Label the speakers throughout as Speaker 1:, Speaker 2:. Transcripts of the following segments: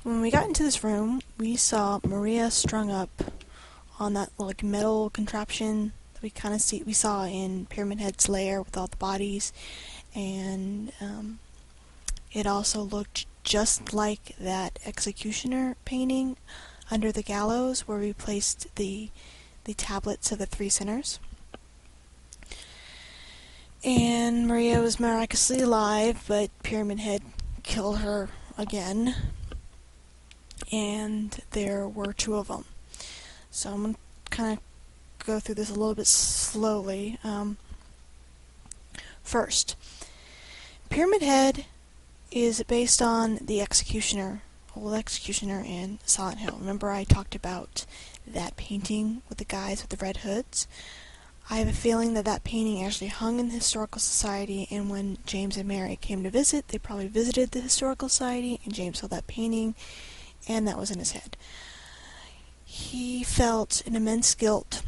Speaker 1: when we got into this room, we saw Maria strung up on that like metal contraption that we saw in Pyramid Head's lair with all the bodies, and it also looked just like that executioner painting under the gallows where we placed the tablets of the three sinners. And Maria was miraculously alive, but Pyramid Head killed her again, and there were two of them. So I'm going to kind of go through this a little bit slowly. First, Pyramid Head is based on the Executioner, old Executioner in Silent Hill. Remember I talked about that painting with the guys with the red hoods? I have a feeling that that painting actually hung in the Historical Society, and when James and Mary came to visit, they probably visited the Historical Society, and James saw that painting, and that was in his head. He felt an immense guilt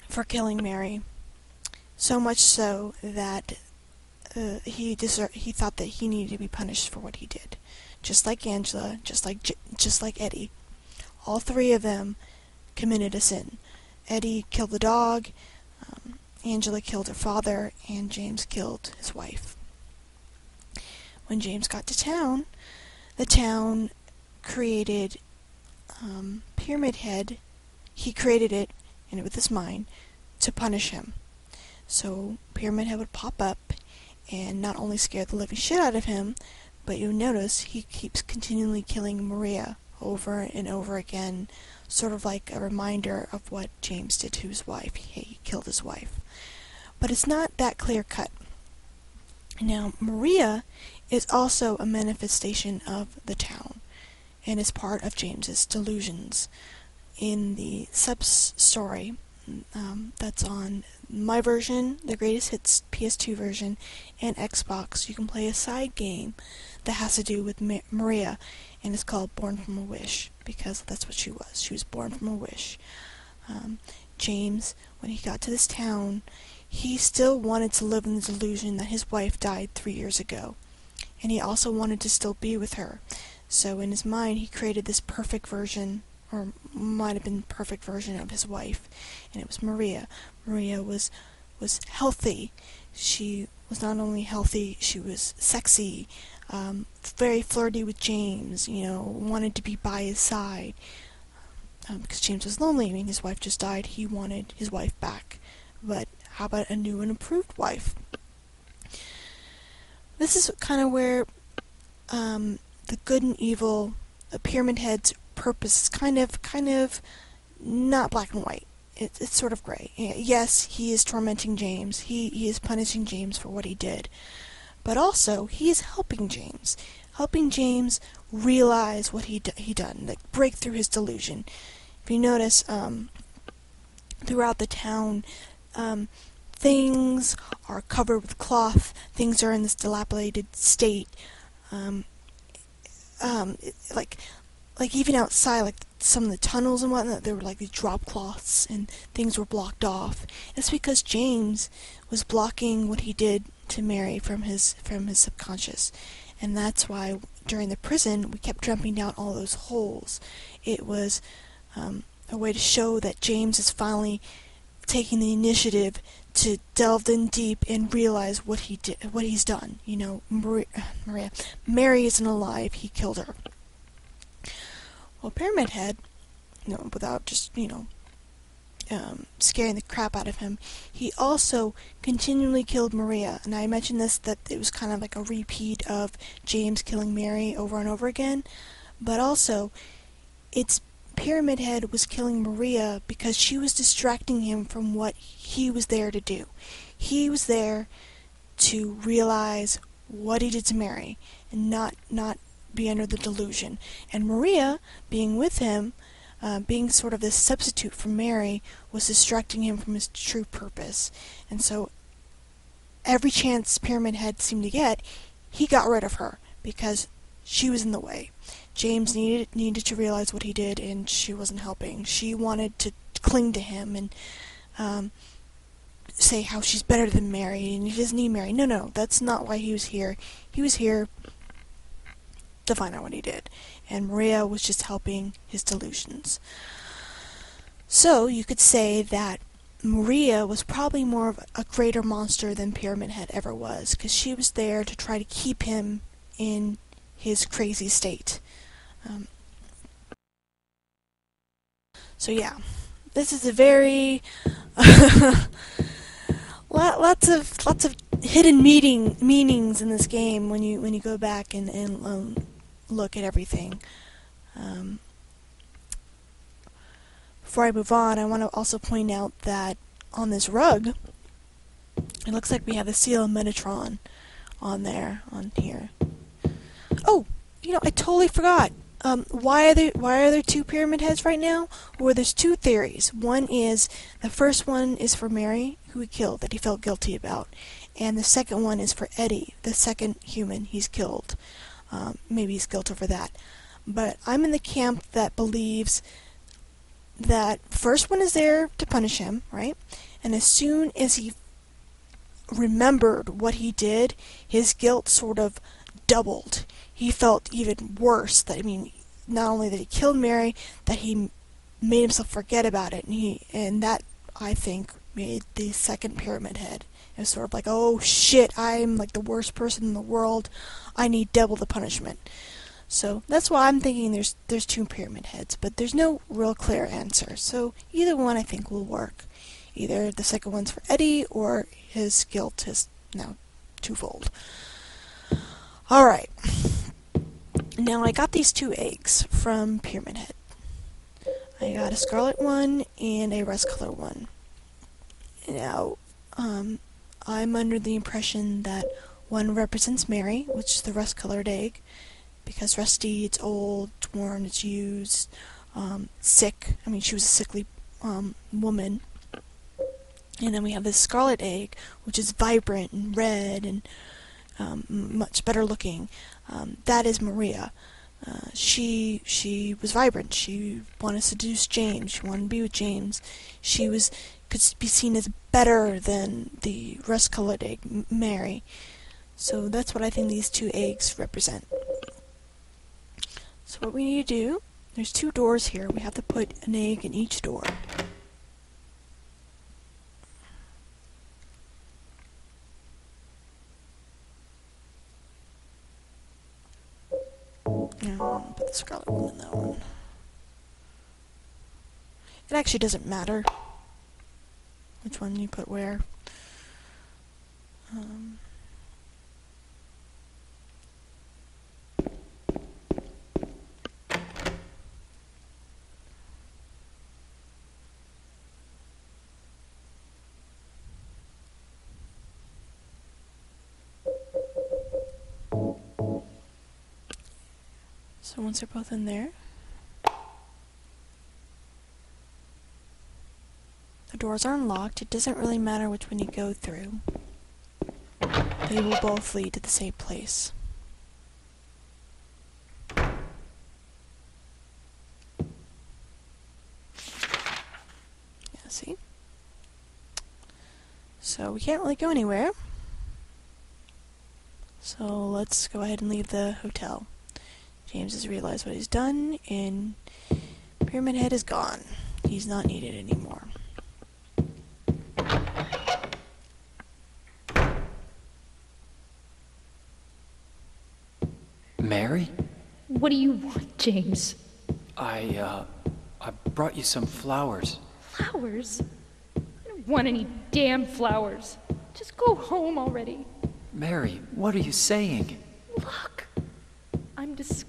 Speaker 1: for killing Mary, so much so that he thought that he needed to be punished for what he did. Just like Angela, just like Eddie. All three of them committed a sin. Eddie killed the dog, Angela killed her father, and James killed his wife. When James got to town, the town created Pyramid Head. He created it, and with his mind, to punish him. So Pyramid Head would pop up and not only scare the living shit out of him, but you'll notice he keeps continually killing Maria over and over again, sort of like a reminder of what James did to his wife. He killed his wife. But it's not that clear-cut. Now, Maria is also a manifestation of the town, and is part of James's delusions. In the sub-story that's on my version, the Greatest Hits PS2 version, and Xbox, you can play a side game that has to do with Maria, and it's called Born from a Wish, because that's what she was. She was born from a wish. James, when he got to this town, he still wanted to live in the delusion that his wife died 3 years ago, and he also wanted to still be with her. So in his mind, he created this perfect version, or might have been perfect version of his wife, and it was Maria. Maria was healthy. She was not only healthy, she was sexy, very flirty with James, wanted to be by his side. Because James was lonely. I mean, his wife just died. He wanted his wife back. But how about a new and improved wife? This is kind of where the good and evil, Pyramid Head's purpose is kind of not black and white. It's sort of gray. Yes, he is tormenting James. He is punishing James for what he did. But also, he is helping James realize what he done, like break through his delusion. If you notice, throughout the town, things are covered with cloth, things are in this dilapidated state, like even outside, like some of the tunnels and whatnot, there were like these drop cloths and things were blocked off. It's because James was blocking what he did to Mary from his subconscious, and that's why during the prison we kept jumping down all those holes. It was a way to show that James is finally taking the initiative to delve in deep and realize what he's done. Mary isn't alive. He killed her. Well, Pyramid Head, without just scaring the crap out of him, he also continually killed Maria. And I mentioned that it was kind of like a repeat of James killing Mary over and over again. But also, Pyramid Head was killing Maria because she was distracting him from what he was there to do. He was there to realize what he did to Mary, and not be under the delusion. And Maria, being with him, being sort of this substitute for Mary, was distracting him from his true purpose. And so every chance Pyramid Head seemed to get, he got rid of her because she was in the way. James needed to realize what he did, and she wasn't helping. She wanted to cling to him and say how she's better than Mary and he doesn't need Mary. No, that's not why he was here. He was here to find out what he did. And Maria was just helping his delusions. So you could say that Maria was probably more of a greater monster than Pyramid Head ever was, because she was there to try to keep him in his crazy state. So yeah, this is a very lots of hidden meanings in this game when you go back and look at everything. Before I move on, I want to also point out that on this rug, it looks like we have the seal of Metatron on here. Oh, I totally forgot. Why are there two pyramid heads right now? Well, there's two theories. One is, the first one is for Mary, who he killed, that he felt guilty about. And the second one is for Eddie, the second human he's killed. Maybe he's guilty over that. But I'm in the camp that believes that first one is there to punish him, right? And as soon as he remembered what he did, his guilt sort of doubled. He felt even worse. Not only that he killed Mary, that he made himself forget about it, and that, I think, made the second Pyramid Head. It was sort of like, oh shit, I'm like the worst person in the world. I need double the punishment. So that's why I'm thinking there's two Pyramid Heads, but there's no real clear answer. So either one I think will work. Either the second one's for Eddie, or his guilt is now twofold. Alright. Now I got these two eggs from Pyramid Head. I got a scarlet one and a rust color one. Now, I'm under the impression that one represents Mary, which is the rust colored egg, because Rusty, it's old, it's worn, it's used, sick. She was a sickly woman. And then we have this scarlet egg, which is vibrant and red and much better looking. That is Maria. She was vibrant. She wanted to seduce James. She wanted to be with James. She could be seen as better than the rust-colored egg, Mary. So that's what I think these two eggs represent. So what we need to do, there's two doors here. We have to put an egg in each door. Now, I'll put the scarlet one in that one. It actually doesn't matter which one you put where. So once they're both in there, the doors are unlocked. It doesn't really matter which one you go through. They will both lead to the same place. Yeah, see? So we can't really go anywhere. So let's go ahead and leave the hotel. James has realized what he's done, and Pyramid Head is gone. He's not needed anymore.
Speaker 2: Mary?
Speaker 3: What do you want, James?
Speaker 2: I brought you some flowers.
Speaker 3: Flowers? I don't want any damn flowers. Just go home already.
Speaker 2: Mary, what are you saying?
Speaker 3: Look, I'm disgusting.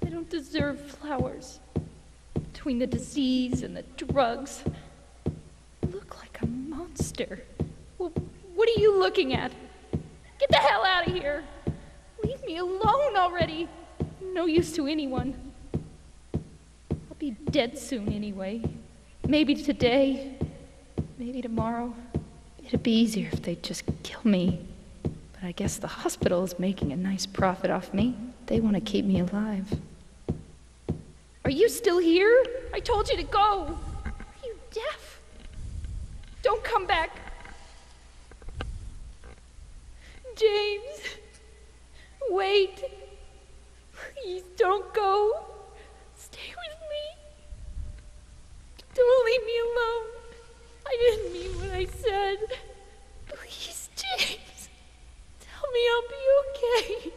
Speaker 3: I don't deserve flowers. Between the disease and the drugs, I look like a monster. Well, what are you looking at? Get the hell out of here. Leave me alone already. No use to anyone. I'll be dead soon anyway. Maybe today, maybe tomorrow. It'd be easier if they'd just kill me. But I guess the hospital is making a nice profit off me. They want to keep me alive. Are you still here? I told you to go. Are you deaf? Don't come back. James, wait. Don't go. Stay with me. Don't leave me alone. I didn't mean what I said. Please, James. Tell me I'll be okay.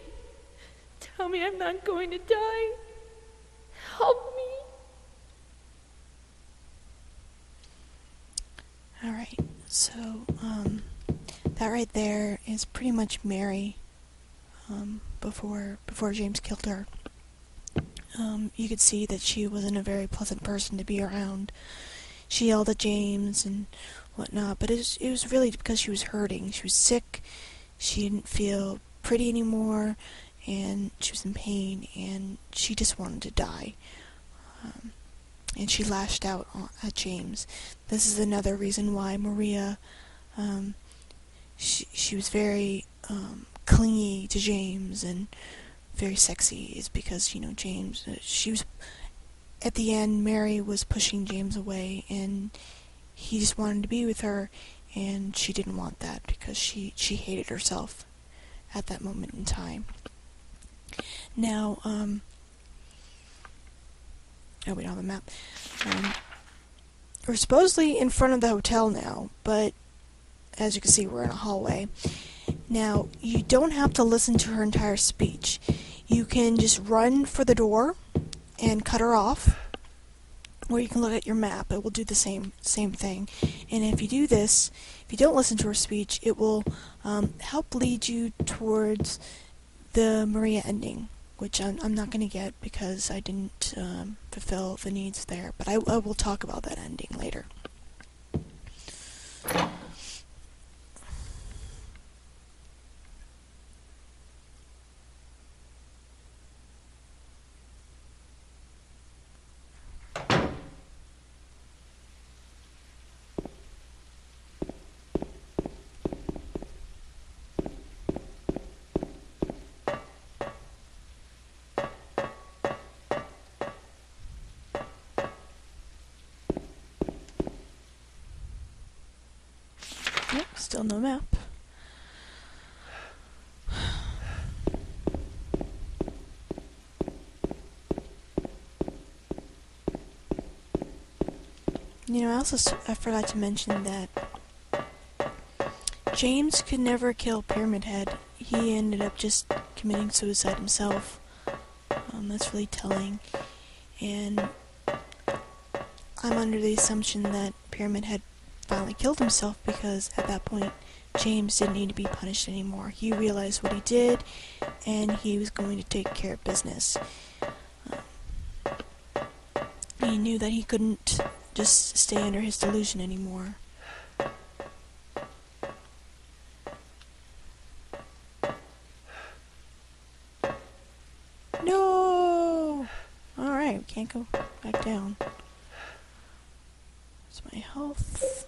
Speaker 3: Tell me I'm not going to die. Help me.
Speaker 1: Alright, so, that right there is pretty much Mary, before James killed her. You could see that she wasn't a very pleasant person to be around. She yelled at James and whatnot, but it was really because she was hurting. She was sick, she didn't feel pretty anymore, and she was in pain, and she just wanted to die. And she lashed out at James. This is another reason why Maria, she was very clingy to James and very sexy, is because, you know, James, she was, at the end, Mary was pushing James away, and he just wanted to be with her, and she didn't want that because she hated herself at that moment in time. Now, oh, we don't have a map. We're supposedly in front of the hotel now, but as you can see, we're in a hallway. Now, you don't have to listen to her entire speech. You can just run for the door and cut her off, or you can look at your map. It will do the same thing. And if you do this, if you don't listen to her speech, it will help lead you towards the Maria ending, which I'm not going to get because I didn't fulfill the needs there, but I will talk about that ending later. Yep, still no map. You know, I forgot to mention that James could never kill Pyramid Head. He ended up just committing suicide himself. That's really telling. And I'm under the assumption that Pyramid Head finally killed himself because at that point James didn't need to be punished anymore. He realized what he did and he was going to take care of business. He knew that he couldn't just stay under his delusion anymore. No! Alright, we can't go back down. That's my health.